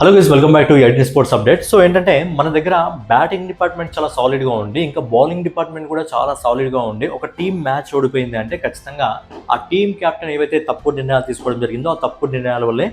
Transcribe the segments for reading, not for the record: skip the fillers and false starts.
Hello guys, welcome back to eighteen sports update. So ఏంటంటే మన దగ్గర బ్యాటింగ్ డిపార్ట్మెంట్ చాలా సాలిడ్గా ఉంది, ఇంకా బౌలింగ్ డిపార్ట్మెంట్ కూడా చాలా సాలిడ్గా ఉంది. ఒక టీం మ్యాచ్ ఓడిపోయింది అంటే ఖచ్చితంగా ఆ టీం కెప్టెన్ ఏవైతే తప్పుడు నిర్ణయాలు తీసుకోవడం జరిగిందో ఆ తప్పుడు నిర్ణయాల వల్లే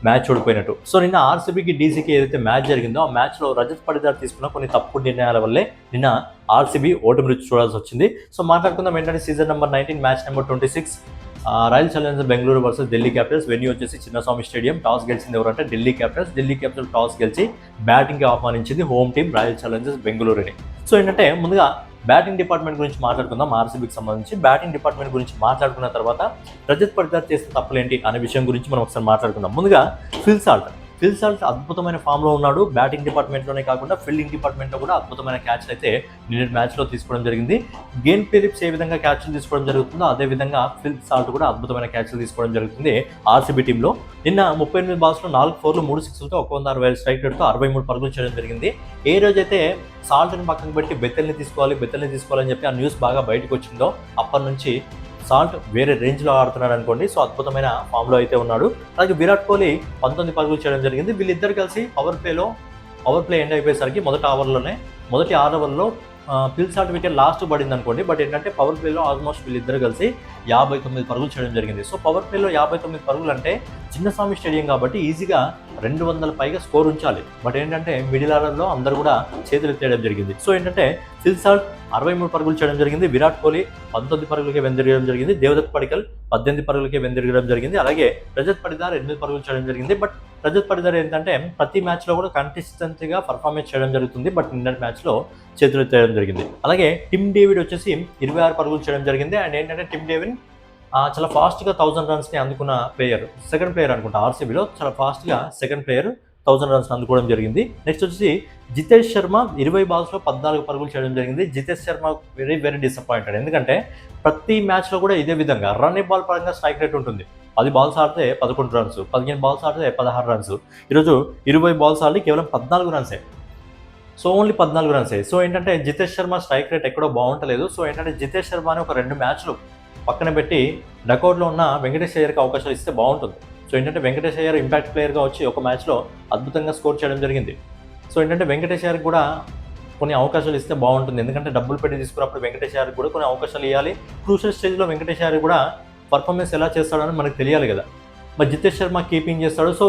మ్యాచ్ ఓడిపోయినట్టు. సో నిన్న ఆర్సీబీకి డీసీకి ఏదైతే మ్యాచ్ జరిగిందో ఆ మ్యాచ్లో రజత్ పడిదార్ తీసుకున్న కొన్ని తప్పుడు నిర్ణయాల వల్లే నిన్న ఆర్సీబీ ఓటమి రుచి చూడాల్సి వచ్చింది. సో మాట్లాడుకుందాం ఏంటంటే season number 19 match number 26 royal Challengers Bengaluru versus Delhi Capitals. Venue వచ్చేసి చిన్నస్వామి స్టేడియం. టాస్ గెలిచింది ఎవరంటే ఢిల్లీ క్యాపిటల్స్ టాస్ గెలిచి బ్యాటింగ్కి ఆహ్వానించింది హోమ్ టీం రాయల్ ఛాలెంజర్స్ బెంగళూరుని. సో ఏంటంటే ముందుగా బ్యాటింగ్ డిపార్ట్మెంట్ గురించి మాట్లాడుకుందాం. ఆర్సీబీకి సంబంధించి బ్యాటింగ్ డిపార్ట్మెంట్ గురించి మాట్లాడుకున్న తర్వాత రజత్ పడిదార్ చేసిన తప్పులేంటి అనే విషయం గురించి మనం ఒకసారి మాట్లాడుకుందాం. ముందుగా ఫిల్ సాల్ట్ అద్భుతమైన ఫామ్లో ఉన్నాడు. బ్యాటింగ్ డిపార్ట్మెంట్లోనే కాకుండా ఫీల్డింగ్ డిపార్ట్మెంట్లో కూడా అద్భుతమైన క్యాచ్లు అయితే నిన్న మ్యాచ్లో తీసుకోవడం జరిగింది. గేన్ ఫిలిప్స్ ఏ విధంగా క్యాచ్లు తీసుకోవడం జరుగుతుందో అదేవిధంగా ఫిల్ సాల్ట్ కూడా అద్భుతమైన క్యాచ్లు తీసుకోవడం జరుగుతుంది ఆర్సీబీ టీంలో. నిన్న 38 బాల్స్లో 4 4లు 3 6లతో 160 స్ట్రైక్ రేట్తో 63 పరుగులు చేయడం జరిగింది. ఏ రోజైతే సాల్ట్ని పక్కన పెట్టి బెత్తల్ని తీసుకోవాలని చెప్పి ఆ న్యూస్ బాగా బయటకు వచ్చిందో అప్పటి నుంచి సాల్ట్ వేరే రేంజ్లో ఆడుతున్నాడు అనుకోండి. సో అద్భుతమైన ఫామ్లో అయితే ఉన్నాడు. అలాగే విరాట్ కోహ్లీ 19 పరుగులు చేయడం జరిగింది. వీళ్ళిద్దరు కలిసి పవర్ ప్లే ఎండ్ అయిపోయేసరికి మొదటి 6 ఓవర్లో ఫిల్ సాల్ట్ వికెట్ లాస్ట్ పడింది అనుకోండి. బట్ ఏంటంటే పవర్ ప్లేలో ఆల్మోస్ట్ వీళ్ళిద్దరు కలిసి 59 పరుగులు చేయడం జరిగింది. సో పవర్ ప్లేలో 59 పరుగులు అంటే చిన్నస్వామి స్టేడియం కాబట్టి ఈజీగా 200 పైగా స్కోర్ ఉంచాలి. బట్ ఏంటంటే మిడిల్ ఆర్డర్లో అందరూ కూడా చేతులు ఎత్తేయడం జరిగింది. సో ఏంటంటే ఫిల్ సాల్ట్ 63 పరుగులు చేయడం జరిగింది. విరాట్ కోహ్లీ 19 పరుగులకే వెందిరగడం జరిగింది. దేవదత్ పడికల్ 18 పరుగులకే వెందిరగడం జరిగింది. అలాగే రజత్ పడిదార్ 8 పరుగులు చేయడం జరిగింది. బట్ రజత్ పడిదార్ ఏంటంటే ప్రతి మ్యాచ్లో కూడా కన్సిస్టెంట్గా పర్ఫార్మెన్స్ చేయడం జరుగుతుంది. బట్ నిన్న మ్యాచ్లో చేతులు ఎత్తేయడం జరిగింది. అలాగే టిమ్ డేవిడ్ వచ్చేసి 26 పరుగులు చేయడం జరిగింది. అండ్ ఏంటంటే టిమ్ డేవిడ్ చాలా ఫాస్ట్గా 1000 రన్స్ని అందుకున్న సెకండ్ ప్లేయర్ అనుకుంటా ఆర్సీబీలో. చాలా ఫాస్ట్గా సెకండ్ ప్లేయర్ 1000 రన్స్ అందుకోవడం జరిగింది. నెక్స్ట్ వచ్చేసి జితేష్ శర్మ 20 బాల్స్లో 14 పరుగులు చేయడం జరిగింది. Jitesh Sharma very disappointed. ఎందుకంటే ప్రతి మ్యాచ్లో కూడా ఇదే విధంగా రన్ బాల్ పరంగా స్ట్రైక్ రేట్ ఉంటుంది. 10 బాల్స్ ఆడితే 11 రన్స్, 15 బాల్స్ ఆడితే 16 రన్స్. ఈరోజు 20 బాల్స్ ఆడి కేవలం 14 రన్సే. సో ఓన్లీ 14 రన్సే. సో ఏంటంటే జితేష్ శర్మ స్ట్రైక్ రేట్ ఎక్కడో బాగుంటలేదు. సో ఏంటంటే జితేష్ శర్మని ఒక 2 మ్యాచ్లు పక్కన పెట్టి డకౌట్లో ఉన్న వెంకటేష్ అయ్యర్కి అవకాశాలు ఇస్తే బాగుంటుంది. సో ఏంటంటే వెంకటేష్ అయ్యర్ ఇంపాక్ట్ ప్లేయర్గా వచ్చి ఒక మ్యాచ్లో అద్భుతంగా స్కోర్ చేయడం జరిగింది. సో ఏంటంటే వెంకటేష్ అయ్యర్కి కూడా కొన్ని అవకాశాలు ఇస్తే బాగుంటుంది. ఎందుకంటే డబ్బులు పెట్టి తీసుకున్నప్పుడు వెంకటేష్ అయ్యర్కి కూడా కొన్ని అవకాశాలు ఇవ్వాలి. క్రూషియల్ స్టేజ్లో వెంకటేష్ అయ్యర్ కూడా పర్ఫార్మెన్స్ ఎలా చేస్తాడని మనకు తెలియాలి కదా. మరి జితేష్ శర్మ కీపింగ్ చేస్తాడు. సో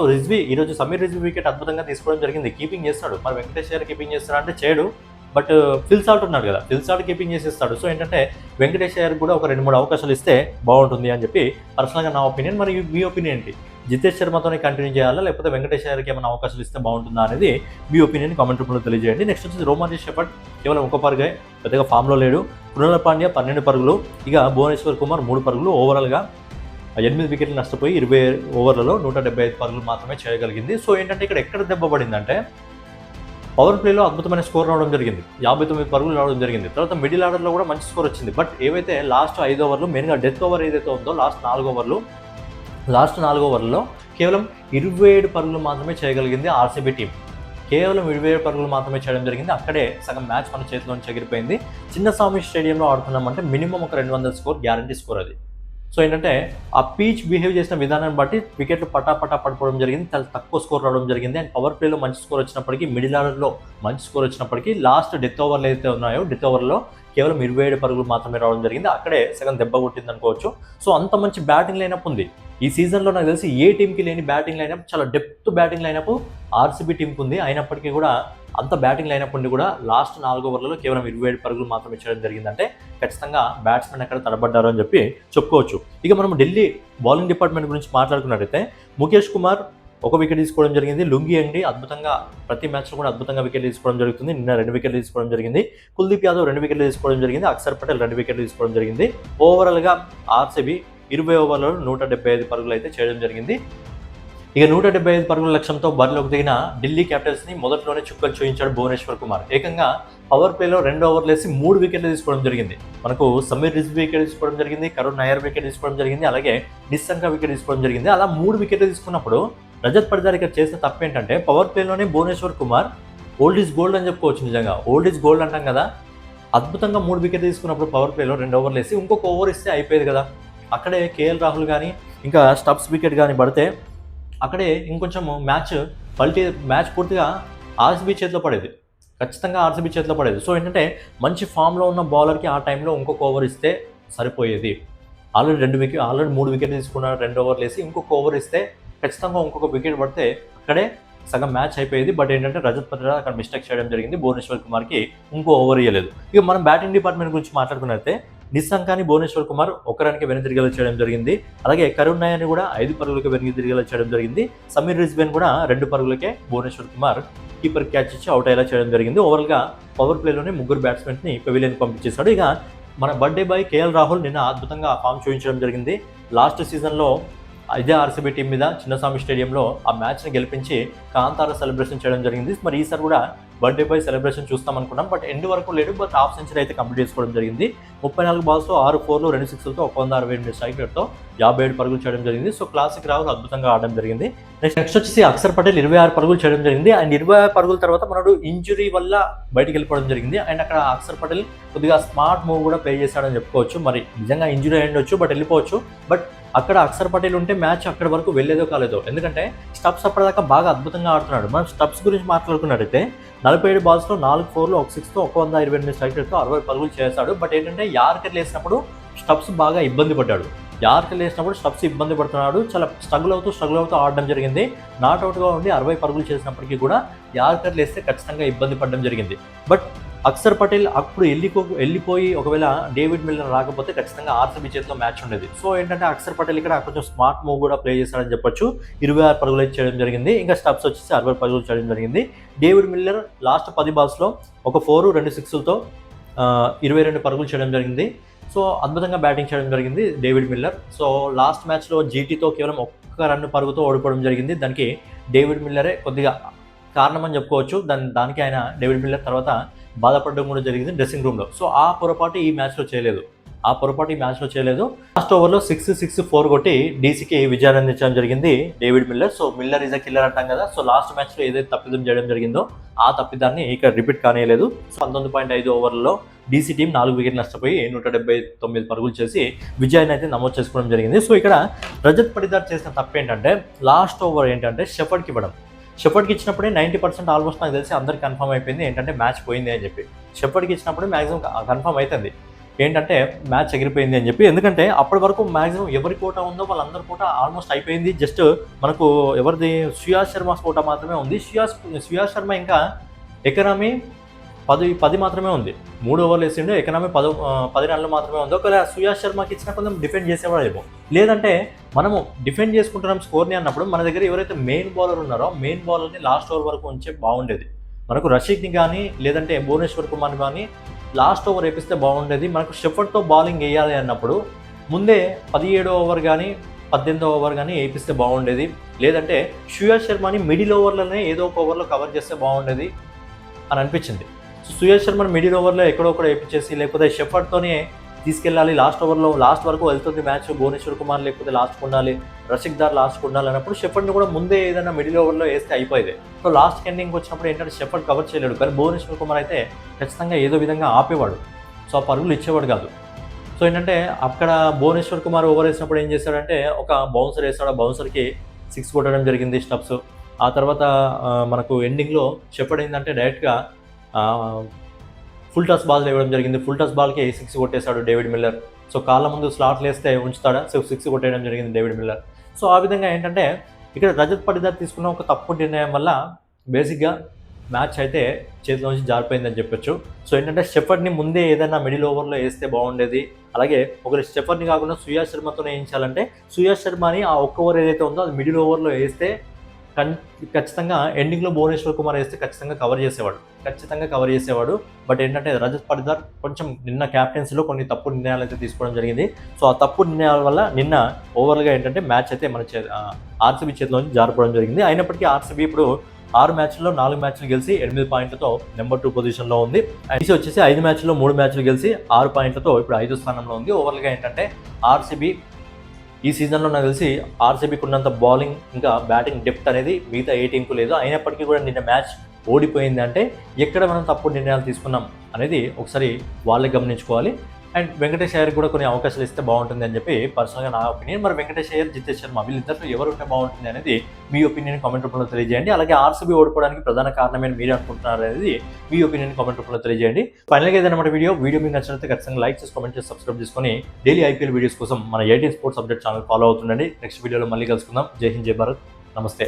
ఈరోజు సమీర్ రిజ్వీ వికెట్ అద్భుతంగా తీసుకోవడం జరిగింది. కీపింగ్ చేస్తాడు. మరి వెంకటేష్ అయ్యర్ కీపింగ్ చేస్తాడు అంటే చేయడు. బట్ ఫిల్ సాల్ట్ ఉన్నాడు కదా, ఫిల్ సాల్ట్ కీపింగ్ చేసేస్తాడు. సో ఏంటంటే వెంకటేష్ అయ్యర్ కూడా ఒక 2-3 అవకాశాలు ఇస్తే బాగుంటుంది అని చెప్పి పర్సనల్గా నా ఒపీనియన్. మరి మీ ఒపీనియన్ ఏంటి? జితేష్ శర్మతోనే కంటిన్యూ చేయాలా లేకపోతే వెంకటేష్ అయ్యర్కి ఏమైనా అవకాశాలు ఇస్తే బాగుంటుందా అనేది మీ ఒపీనియన్ కామెంట్ రూపంలో తెలియజేయండి. నెక్స్ట్ వచ్చేసి రోమాన్ షెఫర్డ్ కేవలం 1 పరుగే, పెద్దగా ఫామ్లో లేడు. కృణాల్ పాండ్యా 12 పరుగులు, ఇక భువనేశ్వర్ కుమార్ 3 పరుగులు. ఓవరాల్గా 8 వికెట్లు నష్టపోయి 20 ఓవర్లలో 175 పరుగులు మాత్రమే చేయగలిగింది. సో ఏంటంటే ఇక్కడ ఎక్కడ దెబ్బ పడిందంటే పవర్ ప్లేలో అద్భుతమైన స్కోర్ రావడం జరిగింది. 59 పరుగులు రావడం జరిగింది. తర్వాత మిడిల్ ఆర్డర్లో కూడా మంచి స్కోర్ వచ్చింది. బట్ ఏవైతే లాస్ట్ 5 ఓవర్లు మెయిన్గా డెత్ ఓవర్ ఏదైతే ఉందో లాస్ట్ 4 ఓవర్లలో కేవలం 27 పరుగులు మాత్రమే చేయగలిగింది ఆర్సీబీ టీం. కేవలం 27 పరుగులు మాత్రమే చేయడం జరిగింది. అక్కడే సగం మ్యాచ్ మన చేతిలోంచి ఎగిరిపోయింది. చిన్నస్వామి స్టేడియంలో ఆడుతున్నామంటే మినిమం ఒక 200 స్కోర్ గ్యారంటీ స్కోర్ అది. సో ఏంటంటే ఆ పీచ్ బిహేవ్ చేసిన విధానాన్ని బట్టి వికెట్లు పటాపటా పడిపోవడం జరిగింది. చాలా తక్కువ స్కోర్ రావడం జరిగింది. అండ్ పవర్ ప్లేలో మంచి స్కోర్ వచ్చినప్పటికీ, మిడిల్ ఆర్డర్లో మంచి స్కోర్ వచ్చినప్పటికీ లాస్ట్ డెత్ ఓవర్లు అయితే ఉన్నాయో డెత్ ఓవర్లో కేవలం 27 పరుగులు మాత్రమే రావడం జరిగింది. అక్కడే సగం దెబ్బ కొట్టింది అనుకోవచ్చు. సో అంత మంచి బ్యాటింగ్ లైనప్ ఉంది ఈ సీజన్లో. నాకు తెలిసి ఏ టీంకి లేని బ్యాటింగ్ లైనప్, చాలా డెప్త్ బ్యాటింగ్ లైనప్ ఆర్సీబీ టీంకి ఉంది. అయినప్పటికీ కూడా అంత బ్యాటింగ్ లైనప్ ఉండి కూడా లాస్ట్ 4 ఓవర్లలో కేవలం 27 పరుగులు మాత్రమే చేయడం జరిగిందంటే ఖచ్చితంగా బ్యాట్స్మెన్ ఎక్కడ తడబడ్డారు అని చెప్పి చెప్పుకోవచ్చు. ఇక మనం ఢిల్లీ బౌలింగ్ డిపార్ట్మెంట్ గురించి మాట్లాడుకున్నట్టయితే ముఖేష్ కుమార్ 1 వికెట్ తీసుకోవడం జరిగింది. లుంగి అండి అద్భుతంగా ప్రతి మ్యాచ్లో కూడా అద్భుతంగా వికెట్ తీసుకోవడం జరుగుతుంది. నిన్న 2 వికెట్లు తీసుకోవడం జరిగింది. కుల్దీప్ యాదవ్ 2 వికెట్లు తీసుకోవడం జరిగింది. అక్షర్ పటేల్ 2 వికెట్లు తీసుకోవడం జరిగింది. ఓవరాల్గా ఆర్సీబీ 20 ఓవర్లలో 175 పరుగులు అయితే చేయడం జరిగింది. ఇక 175 పరుగుల లక్ష్యంతో బరిలోకి దిగిన ఢిల్లీ క్యాపిటల్స్ని మొదట్లోనే చుక్కలు చూయించాడు భువనేశ్వర్ కుమార్. ఏకంగా పవర్ ప్లేలో 2 ఓవర్లు వేసి 3 వికెట్లు తీసుకోవడం జరిగింది. మనకు సమీర్ రిజ్వీ వికెట్ తీసుకోవడం జరిగింది, కరుణ్ నాయర్ వికెట్ తీసుకోవడం జరిగింది, అలాగే నిస్సంక వికెట్ తీసుకోవడం జరిగింది. అలా 3 వికెట్లు తీసుకున్నప్పుడు రజత్ పడిదార్ ఇక్కడ చేసిన తప్పు ఏంటంటే పవర్ ప్లేలోనే Bhuvneshwar Kumar old is gold అని చెప్పుకోవచ్చు. నిజంగా ఓల్డ్ ఈజ్ గోల్డ్ అంటాం కదా. అద్భుతంగా 3 వికెట్లు తీసుకున్నప్పుడు పవర్ ప్లేలో 2 ఓవర్లు వేసి ఇంకొక ఓవర్ ఇస్తే అయిపోయేది కదా. అక్కడే కేఎల్ రాహుల్ కానీ ఇంకా స్టబ్స్ వికెట్ కానీ పడితే అక్కడే ఇంకొంచెం మ్యాచ్ మ్యాచ్ పూర్తిగా ఆర్సీబీ చేతిలో పడేది, ఖచ్చితంగా ఆర్సీబీ చేతిలో పడేది. సో ఏంటంటే మంచి ఫామ్లో ఉన్న బౌలర్కి ఆ టైంలో ఇంకొక ఓవర్ ఇస్తే సరిపోయేది. ఆల్రెడీ 3 వికెట్లు తీసుకున్నాడు, 2 ఓవర్లు వేసి ఇంకొక ఓవర్ ఇస్తే ఖచ్చితంగా ఇంకొక వికెట్ పడితే అక్కడే సగం మ్యాచ్ అయిపోయేది. బట్ ఏంటంటే రజత్ పటిదార్ అక్కడ మిస్టేక్ చేయడం జరిగింది, భువనేశ్వర్ కుమార్కి ఇంకో ఓవర్ ఇవ్వలేదు. ఇక మనం బ్యాటింగ్ డిపార్ట్మెంట్ గురించి మాట్లాడుకున్నట్లయితే నిస్సంకాని భువనేశ్వర్ కుమార్ 1 రన్కి వెనుదిరిగేలా చేయడం జరిగింది. అలాగే కరుణ్ నాయర్ని కూడా 5 పరుగులకి వెనుదిరిగేలా చేయడం జరిగింది. సమీర్ రిజ్వేన్ కూడా 2 పరుగులకే భువనేశ్వర్ కుమార్ కీపర్ క్యాచ్ ఇచ్చి అవుట్ అయ్యేలా చేయడం జరిగింది. ఓవరాల్గా పవర్ ప్లేలోనే 3 బ్యాట్స్మెన్స్ని పెవిలియన్ పంపించేశాడు. ఇక మన బర్త్డే బాయ్ కేఎల్ రాహుల్ నిన్న అద్భుతంగా ఫామ్ చూపించడం జరిగింది. లాస్ట్ సీజన్లో ఇదే ఆర్సీబీ టీం మీద చిన్నస్వామి స్టేడియంలో ఆ మ్యాచ్ని గెలిపించి కాంతార సెలబ్రేషన్ చేయడం జరిగింది. మరి ఈసారి కూడా బర్త్డే బాయ్ సెలబ్రేషన్ చూస్తాం అనుకున్నాం, బట్ ఎండ్ వరకు లేడు. బట్ హాఫ్ సెంచరీ అయితే కంప్లీట్ చేసుకోవడం జరిగింది. 34 బాల్స్లో 6 4లు 2 6లతో 168 స్ట్రైక్ రేట్తో 57 పరుగులు చేయడం జరిగింది. సో క్లాసిక్ రాహుల్ అద్భుతంగా ఆడడం జరిగింది. నెక్స్ట్ వచ్చేసి అక్షర్ పటేల్ 26 పరుగులు చేయడం జరిగింది. అండ్ 26 పరుగుల తర్వాత మనడు ఇంజురీ వల్ల బయటికి వెళ్ళిపోవడం జరిగింది. అండ్ అక్కడ అక్షర్ పటేల్ కొద్దిగా స్మార్ట్ మూవ్ కూడా ప్లే చేశాడని చెప్పుకోవచ్చు. మరి నిజంగా ఇంజురీ అయ్యుండొచ్చు, బట్ వెళ్ళిపోవచ్చు. బట్ అక్కడ అక్షర్ పటేల్ ఉంటే మ్యాచ్ అక్కడి వరకు వెళ్ళేదో కాలేదో, ఎందుకంటే స్టబ్స్ అప్పటిదాకా బాగా అద్భుతంగా ఆడుతున్నాడు. మనం స్టబ్స్ గురించి మాట్లాడుకున్నట్టయితే 47 బాల్స్లో 4 4లు 1 6తో 128 స్ట్రైక్ రేట్తో 60 పరుగులు చేశాడు. బట్ ఏంటంటే యార్కర్ వేసినప్పుడు స్టబ్స్ బాగా ఇబ్బంది పడ్డాడు. యార్కర్ వేసినప్పుడు స్టబ్స్ ఇబ్బంది పడుతున్నాడు, చాలా స్ట్రగుల్ అవుతూ ఆడడం జరిగింది. నాట్అవుట్గా ఉండి 60 పరుగులు చేసినప్పటికీ కూడా యార్కర్ వేస్తే ఖచ్చితంగా ఇబ్బంది పడడం జరిగింది. బట్ అక్షర్ పటేల్ అప్పుడు వెళ్ళిపోయి ఒకవేళ డేవిడ్ మిల్లర్ రాకపోతే ఖచ్చితంగా ఆర్సీబీ చేతిలో మ్యాచ్ ఉండేది. సో ఏంటంటే అక్షర్ పటేల్ ఇక్కడ కొంచెం స్మార్ట్ మూవ్ కూడా ప్లే చేశాడని చెప్పొచ్చు. 26 పరుగులు చేయడం జరిగింది. ఇంకా స్టబ్స్ వచ్చేసి 60 పరుగులు చేయడం జరిగింది. డేవిడ్ మిల్లర్ లాస్ట్ 10 బాల్స్లో 1 4 2 6లతో 22 పరుగులు చేయడం జరిగింది. సో అద్భుతంగా బ్యాటింగ్ చేయడం జరిగింది డేవిడ్ మిల్లర్. సో లాస్ట్ మ్యాచ్లో జీటీతో కేవలం 1 రన్ పరుగుతో ఓడిపోవడం జరిగింది. దానికి డేవిడ్ మిల్లరే కొద్దిగా కారణం అని చెప్పుకోవచ్చు. దానికి ఆయన డేవిడ్ మిల్లర్ తర్వాత బాధపడడం కూడా జరిగింది డ్రెస్సింగ్ రూమ్లో. సో ఆ పొరపాటు ఈ మ్యాచ్లో చేయలేదు. లాస్ట్ ఓవర్లో 6-4 కొట్టి డీసీకి విజయాన్ని అందించడం జరిగింది David Miller. So Miller is a killer అంటాం కదా. సో లాస్ట్ మ్యాచ్లో ఏదైతే తప్పిదం చేయడం జరిగిందో ఆ తప్పిదాన్ని ఇక రిపీట్ కానేయలేదు. 19.5 ఓవర్లలో డీసీ టీం 4 వికెట్లు నష్టపోయి 179 పరుగులు చేసి విజయాన్ని అయితే నమోదు చేసుకోవడం జరిగింది. సో ఇక్కడ రజత్ పటిదార్ చేసిన తప్పు ఏంటంటే లాస్ట్ ఓవర్ ఏంటంటే షెఫర్డ్కి ఇవ్వడం. షెఫర్డ్కి ఇచ్చినప్పుడే 90% ఆల్మోస్ట్ నాకు తెలిసి అందరికి కన్ఫర్మ్ అయిపోయింది ఏంటంటే మ్యాచ్ పోయింది అని చెప్పి. షెఫర్డ్కి ఇచ్చినప్పుడే మ్యాక్సిమం కన్ఫర్మ్ అవుతుంది ఏంటంటే మ్యాచ్ ఎగిరిపోయింది అని చెప్పి. ఎందుకంటే అప్పటి వరకు మ్యాక్సిమం ఎవరి కోట ఉందో వాళ్ళందరి కోట ఆల్మోస్ట్ అయిపోయింది. జస్ట్ మనకు ఎవరిది సుయాష్ శర్మ కోట మాత్రమే ఉంది. సుయాష్ శర్మ ఇంకా ఎకనామీ 10 మాత్రమే ఉంది. 3 ఓవర్లు వేసిండు, ఎకనామీ 10 రన్లు మాత్రమే ఉంది. ఒకవేళ సుయాష్ శర్మకి ఇచ్చిన కొంచెం డిఫెండ్ చేసేవాడేమో. లేదంటే మనము డిఫెండ్ చేసుకుంటున్నాం స్కోర్ని అన్నప్పుడు మన దగ్గర ఎవరైతే మెయిన్ బౌలర్ ఉన్నారో మెయిన్ బౌలర్ని లాస్ట్ ఓవర్ వరకు ఉంచే బాగుండేది. మనకు రషీద్ని కానీ లేదంటే భువనేశ్వర్ కుమార్ని కానీ లాస్ట్ ఓవర్ వేపిస్తే బాగుండేది. మనకు షెఫర్డ్తో బౌలింగ్ వేయాలి అన్నప్పుడు ముందే 17వ ఓవర్ కానీ 18వ ఓవర్ కానీ వేపిస్తే బాగుండేది. లేదంటే సుయాష్ శర్మని మిడిల్ ఓవర్లోనే ఏదో ఒక ఓవర్లో కవర్ చేస్తే బాగుండేది అని అనిపించింది. సో సుయాష్ శర్మని మిడిల్ ఓవర్లో ఎక్కడో వేపించేసి లేకపోతే షెఫర్డ్తోనే తీసుకెళ్ళాలి, లాస్ట్ వరకు వెళ్తుంది మ్యాచ్, భువనేశ్వర్ కుమార్ లేకపోతే లాస్ట్కి ఉండాలి, రషీద్ దార్ లాస్ట్కి ఉండాలి అన్నప్పుడు షెఫర్డ్ని కూడా ముందే ఏదైనా మిడిల్ ఓవర్లో వేస్తే అయిపోయేది. సో లాస్ట్ ఎండింగ్ వచ్చినప్పుడు ఏంటంటే షెఫర్డ్ కవర్ చేయలేడు, కానీ భువనేశ్వర్ కుమార్ అయితే ఖచ్చితంగా ఏదో విధంగా ఆపేవాడు. సో ఆ పరుగులు ఇచ్చేవాడు కాదు. సో ఏంటంటే అక్కడ భువనేశ్వర్ కుమార్ ఓవర్ వేసినప్పుడు ఏం చేశాడంటే ఒక బౌన్సర్ వేస్తాడు, ఆ బౌన్సర్కి 6 కొట్టడం జరిగింది స్టబ్స్. ఆ తర్వాత మనకు ఎండింగ్లో షెఫర్డ్ ఏంటంటే డైరెక్ట్గా ఫుల్ టస్ బాల్ ఇవ్వడం జరిగింది. ఫుల్ టస్ బాల్కి 6 కొట్టేశాడు డేవిడ్ మిల్లర్. సో కాళ్ళ ముందు స్లాట్లు వేస్తే ఉంచుతాడా, సో 6 కొట్టేయడం జరిగింది డేవిడ్ మిల్లర్. సో ఆ విధంగా ఏంటంటే ఇక్కడ రజత్ పటిదార్ తీసుకున్న ఒక తప్పు నిర్ణయం వల్ల బేసిక్గా మ్యాచ్ అయితే చేతిలోంచి జారిపోయిందని చెప్పొచ్చు. సో ఏంటంటే షెఫర్డ్ని ముందే ఏదైనా మిడిల్ ఓవర్లో వేస్తే బాగుండేది. అలాగే ఒకవేళ షెఫర్డ్ని కాకుండా సుయాష్ శర్మతోనే వేయించాలంటే సుయాష్ శర్మని ఆ ఒక్క ఓవర్ ఏదైతే ఉందో అది మిడిల్ ఓవర్లో వేస్తే ఖచ్చితంగా ఎండింగ్లో భువనేశ్వర్ కుమార్ వేస్తే ఖచ్చితంగా కవర్ చేసేవాడు. బట్ ఏంటంటే రజత్ పటిదార్ కొంచెం నిన్న క్యాప్టెన్సీలో కొన్ని తప్పు నిర్ణయాలు అయితే తీసుకోవడం జరిగింది. సో ఆ తప్పు నిర్ణయాల వల్ల నిన్న ఓవరాల్గా ఏంటంటే మ్యాచ్ అయితే మన ఆర్సీబీ చేతిలోంచి జారిపోవడం జరిగింది. అయినప్పటికీ ఆర్సీబీ ఇప్పుడు 6 మ్యాచ్ల్లో 4 మ్యాచ్లు గెలిచి 8 పాయింట్లతో నెంబర్ 2 పొజిషన్లో ఉంది. ఐసీ వచ్చేసి 5 మ్యాచ్ల్లో 3 మ్యాచ్లు గెలిచి 6 పాయింట్లతో ఇప్పుడు 5వ స్థానంలో ఉంది. ఓవరాల్గా ఏంటంటే ఆర్సీబీ ఈ సీజన్లో నాకు తెలిసి ఆర్సీబీకి ఉన్నంత బౌలింగ్ ఇంకా బ్యాటింగ్ డెప్త్ అనేది మిగతా ఏ టీంకు లేదు. అయినప్పటికీ కూడా నిన్న మ్యాచ్ ఓడిపోయింది అంటే ఎక్కడ మనం తప్పుడు నిర్ణయాలు తీసుకున్నాం అనేది ఒకసారి వాళ్ళే గమనించుకోవాలి. అండ్ వెంకటేష్ అయ్యర్ కూడా కొన్ని అవకాశాలు ఇస్తే బాగుంటుంది అని చెప్పి పర్సనల్గా నా ఒపీనియన్. మరి వెంకటేష్ అయ్యర్, జితేష్ శర్మ వీళ్ళిద్దరిలో ఎవరు ఉంటే బాగుంటుంది అనేది మీ ఒపీనియన్ కామెంట్ రూపంలో తెలియజేయండి. అలాగే ఆర్సీబీ ఓడిపోవడానికి ప్రధాన కారణమేని మీరు అనుకుంటున్నారు అనేది మీ ఒపీనియన్ కామెంట్ రూపంలో తెలియజేయండి. ఫైనల్గా ఏదైనా వీడియో మీకు నచ్చినట్లయితే ఖచ్చితంగా లైక్ చేసి, కామెంట్ చేసి, సబ్స్క్రైబ్ చేసుకొని డైలీ ఐపీఎల్ వీడియోస్ కోసం మన 18 స్పోర్ట్స్ అప్డేట్ ఛానల్ ఫాలో అవుతుండండి. నెక్స్ట్ వీడియోలో మళ్ళీ కలుసుకుందాం. జై హింద్, జై భారత్, నమస్తే.